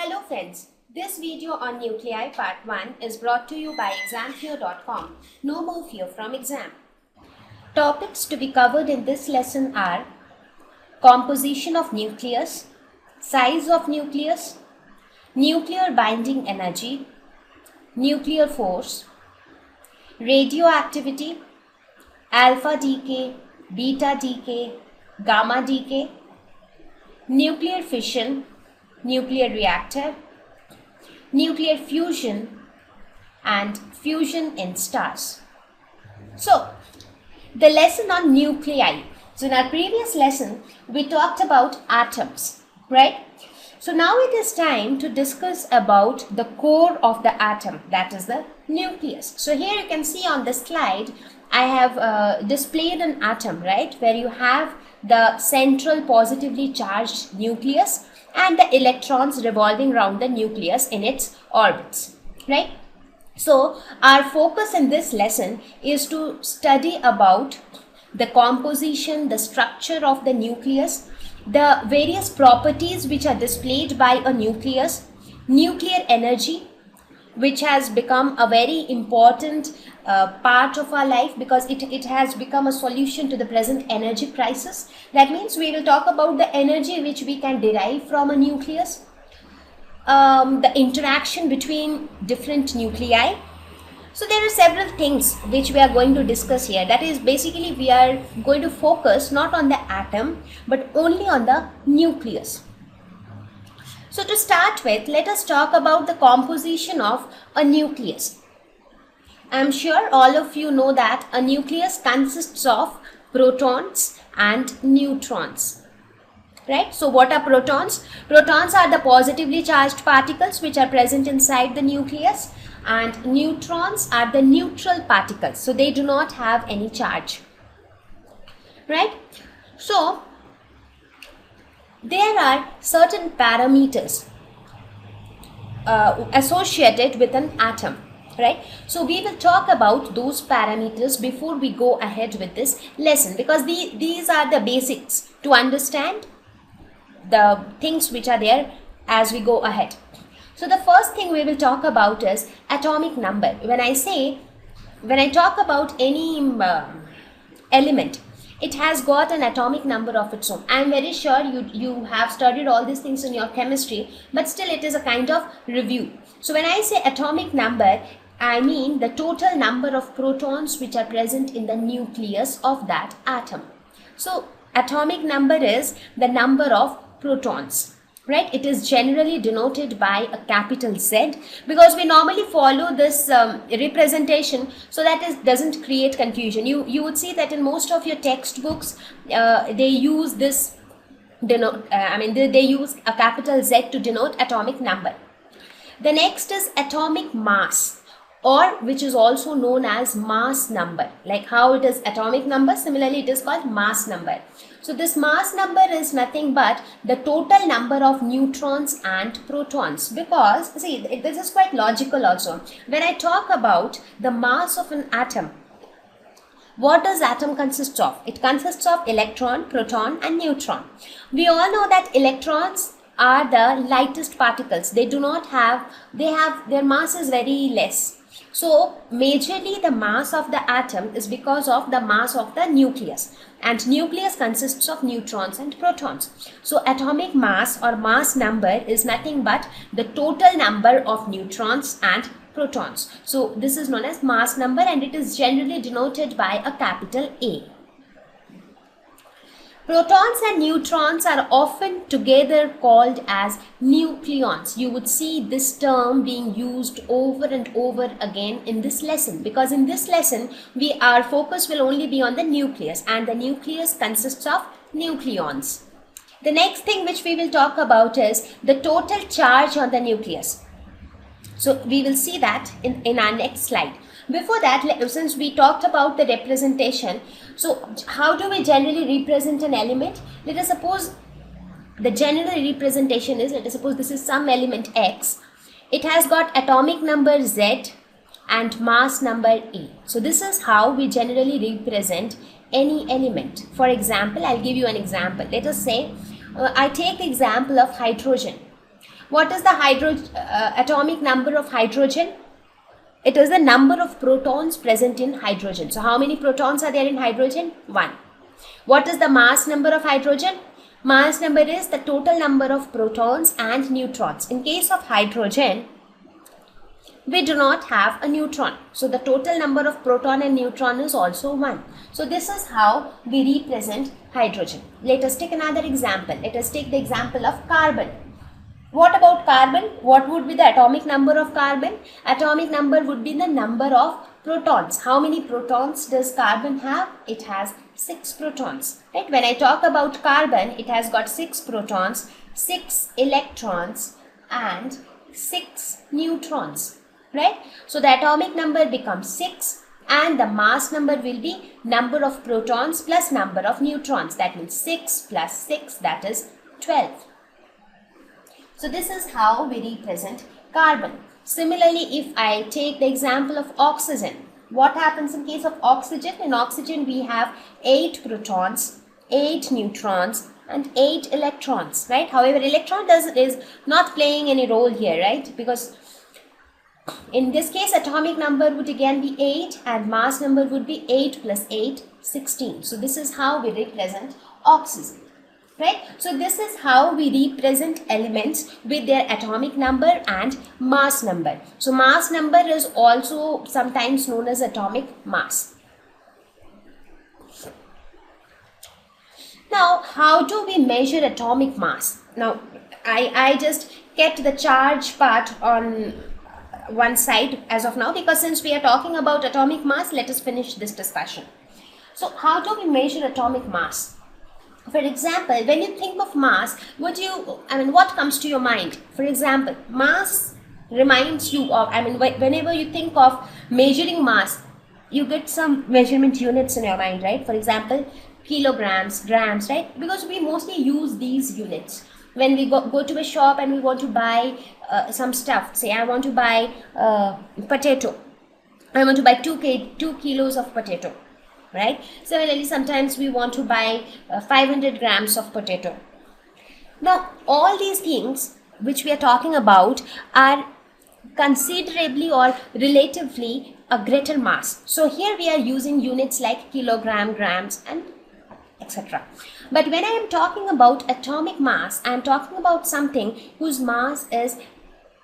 Hello friends, this video on nuclei part 1 is brought to you by examfear.com. No more fear from exam. Topics to be covered in this lesson are composition of nucleus, size of nucleus, nuclear binding energy, nuclear force, radioactivity, alpha decay, beta decay, gamma decay, nuclear fission, nuclear reactor, nuclear fusion, and fusion in stars. So, the lesson on nuclei. So, in our previous lesson, we talked about atoms, right? So, now it is time to discuss about the core of the atom, that is the nucleus. So, here you can see on the slide, I have displayed an atom, right, where you have the central positively charged nucleus and the electrons revolving around the nucleus in its orbits, right? So our focus in this lesson is to study about the composition, the structure of the nucleus, the various properties which are displayed by a nucleus, nuclear energy, which has become a very important part of our life because it has become a solution to the present energy crisis. That means we will talk about the energy which we can derive from a nucleus, the interaction between different nuclei. So there are several things which we are going to discuss here. That is, basically we are going to focus not on the atom but only on the nucleus. So to start with, let us talk about the composition of a nucleus. I am sure all of you know that a nucleus consists of protons and neutrons. Right? So what are protons? Protons are the positively charged particles which are present inside the nucleus, and neutrons are the neutral particles. So they do not have any charge. Right? So there are certain parameters associated with an atom, right? So we will talk about those parameters before we go ahead with this lesson, because these are the basics to understand the things which are there as we go ahead. So the first thing we will talk about is atomic number. When I talk about any element, it has got an atomic number of its own. I am very sure you have studied all these things in your chemistry, but still it is a kind of review. So when I say atomic number, I mean the total number of protons which are present in the nucleus of that atom. So atomic number is the number of protons. Right? It is generally denoted by a capital Z because we normally follow this representation so that it doesn't create confusion. You would see that in most of your textbooks they use this they use a capital Z to denote atomic number. The next is atomic mass, or which is also known as mass number. Like how it is atomic number, similarly it is called mass number. So this mass number is nothing but the total number of neutrons and protons, because see, this is quite logical also. When I talk about the mass of an atom, what does atom consist of? It consists of electron, proton and neutron. We all know that electrons are the lightest particles. Their mass is very less. So majorly the mass of the atom is because of the mass of the nucleus, and nucleus consists of neutrons and protons. So atomic mass or mass number is nothing but the total number of neutrons and protons. So this is known as mass number, and it is generally denoted by a capital A. Protons and neutrons are often together called as nucleons. You would see this term being used over and over again in this lesson, because in this lesson our focus will only be on the nucleus, and the nucleus consists of nucleons. The next thing which we will talk about is the total charge on the nucleus. So we will see that in our next slide. Before that, since we talked about the representation, so how do we generally represent an element? Let us suppose the general representation is, let us suppose this is some element X. It has got atomic number Z and mass number E. So this is how we generally represent any element. For example, I'll give you an example. Let us say I take the example of hydrogen. What is the atomic number of hydrogen? It is the number of protons present in hydrogen. So how many protons are there in hydrogen? 1. What is the mass number of hydrogen? Mass number is the total number of protons and neutrons. In case of hydrogen, we do not have a neutron. So the total number of proton and neutron is also 1. So this is how we represent hydrogen. Let us take another example. Let us take the example of carbon. What about carbon? What would be the atomic number of carbon? Atomic number would be the number of protons. How many protons does carbon have? It has 6 protons. Right? When I talk about carbon, it has got 6 protons, 6 electrons and 6 neutrons. Right? So the atomic number becomes 6 and the mass number will be number of protons plus number of neutrons. That means 6 plus 6, that is 12. So this is how we represent carbon. Similarly, if I take the example of oxygen, what happens in case of oxygen? In oxygen we have 8 protons, 8 neutrons and 8 electrons, right? However, electron is not playing any role here, right? Because in this case, atomic number would again be 8 and mass number would be 8 plus 8, 16. So this is how we represent oxygen. Right? So this is how we represent elements with their atomic number and mass number. So mass number is also sometimes known as atomic mass. Now, how do we measure atomic mass? Now, I just kept the charge part on one side as of now, because since we are talking about atomic mass, let us finish this discussion. So how do we measure atomic mass? For example, when you think of mass, what comes to your mind? For example, mass reminds you of, whenever you think of measuring mass, you get some measurement units in your mind, right? For example, kilograms, grams, right? Because we mostly use these units. When we go to a shop and we want to buy some stuff, say I want to buy potato. I want to buy 2 kilos of potato. Right? Similarly, sometimes we want to buy 500 grams of potato. Now, all these things which we are talking about are considerably or relatively a greater mass. So here we are using units like kilogram, grams and etc. But when I am talking about atomic mass, I am talking about something whose mass is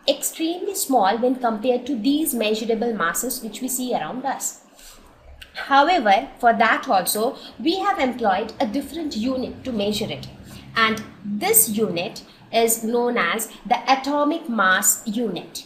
extremely small when compared to these measurable masses which we see around us. However, for that also, we have employed a different unit to measure it. And this unit is known as the atomic mass unit.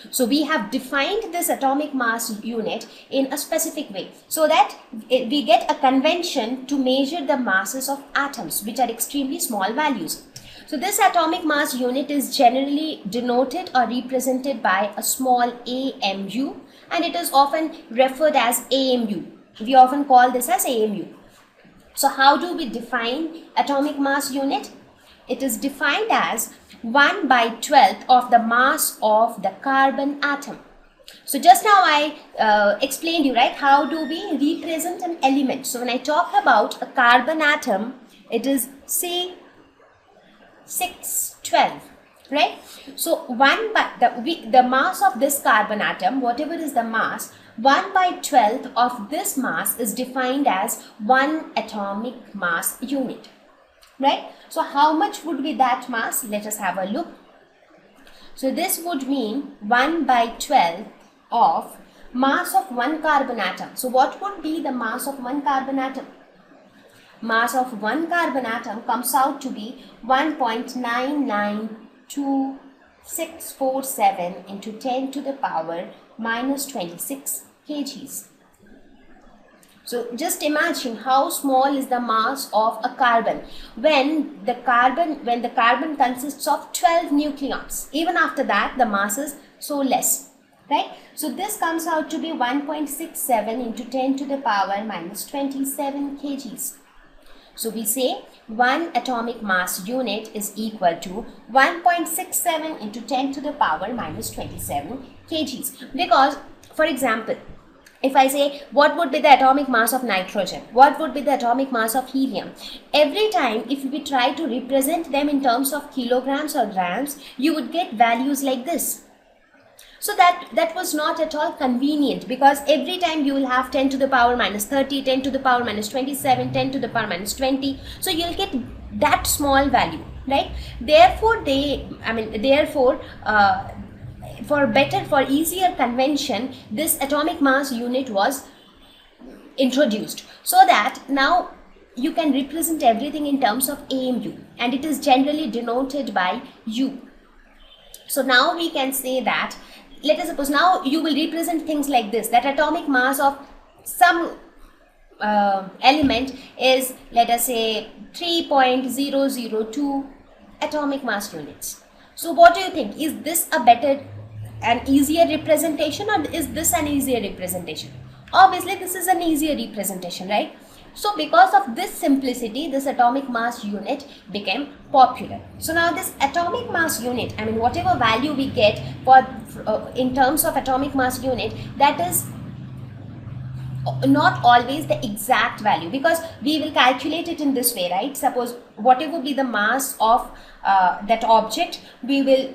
So we have defined this atomic mass unit in a specific way so that we get a convention to measure the masses of atoms, which are extremely small values. So this atomic mass unit is generally denoted or represented by a small AMU, and it is often referred as AMU. We often call this as AMU. So how do we define atomic mass unit? It is defined as 1 by 12th of the mass of the carbon atom. So just now I explained you, right, how do we represent an element. So when I talk about a carbon atom, it is C612. Right? So 1 by the mass of this carbon atom, whatever is the mass, 1 by 12th of this mass is defined as 1 atomic mass unit. Right? So how much would be that mass? Let us have a look. So this would mean 1 by 12 of mass of 1 carbon atom. So what would be the mass of 1 carbon atom? Mass of 1 carbon atom comes out to be 1.99247 into 10 to the power minus 26 kgs. So just imagine how small is the mass of a carbon when the carbon consists of 12 nucleons. Even after that, the mass is so less, right? So this comes out to be 1.67 into 10 to the power minus 27 kgs. So we say 1 atomic mass unit is equal to 1.67 into 10 to the power minus 27 kgs. Because, for example, If I say what would be the atomic mass of nitrogen, what would be the atomic mass of helium, every time if we try to represent them in terms of kilograms or grams, you would get values like this. So that was not at all convenient, because every time you will have 10 to the power minus 30, 10 to the power minus 27, 10 to the power minus 20. So you'll get that small value, right? Therefore, for easier convention, this atomic mass unit was introduced, so that now you can represent everything in terms of AMU, and it is generally denoted by U. So now we can say that, let us suppose now you will represent things like this, that atomic mass of some element is, let us say, 3.002 atomic mass units. So what do you think? Is this an easier representation, or is this an easier representation? Obviously this is an easier representation, right? So because of this simplicity, this atomic mass unit became popular. So now this atomic mass unit, I mean whatever value we get for in terms of atomic mass unit, that is not always the exact value, because we will calculate it in this way, right? Suppose whatever be the mass of that object, we will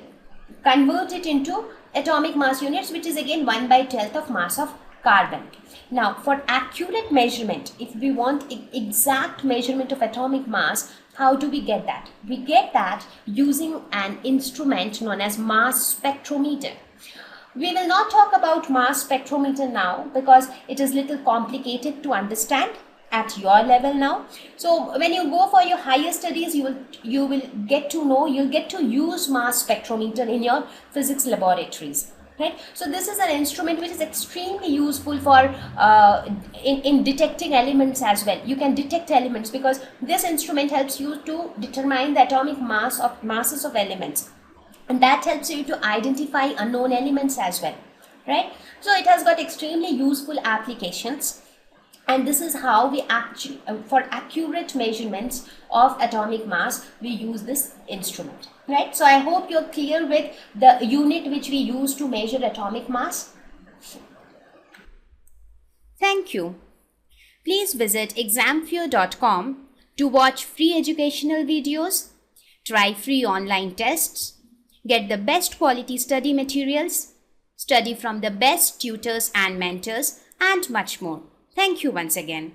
convert it into atomic mass units, which is again 1/12 of mass of carbon. Now for accurate measurement, if we want exact measurement of atomic mass, how do we get that? We get that using an instrument known as mass spectrometer. We will not talk about mass spectrometer now, because it is little complicated to understand at your level now. So when you go for your higher studies, you will get to know, you'll get to use mass spectrometer in your physics laboratories, right? So this is an instrument which is extremely useful for in detecting elements as well. You can detect elements because this instrument helps you to determine the atomic masses of elements, and that helps you to identify unknown elements as well, right? So it has got extremely useful applications, and this is how we actually, for accurate measurements of atomic mass, we use this instrument, right? So I hope you're clear with the unit which we use to measure atomic mass. Thank you. Please visit examfear.com to watch free educational videos, try free online tests, get the best quality study materials, study from the best tutors and mentors, and much more. Thank you once again.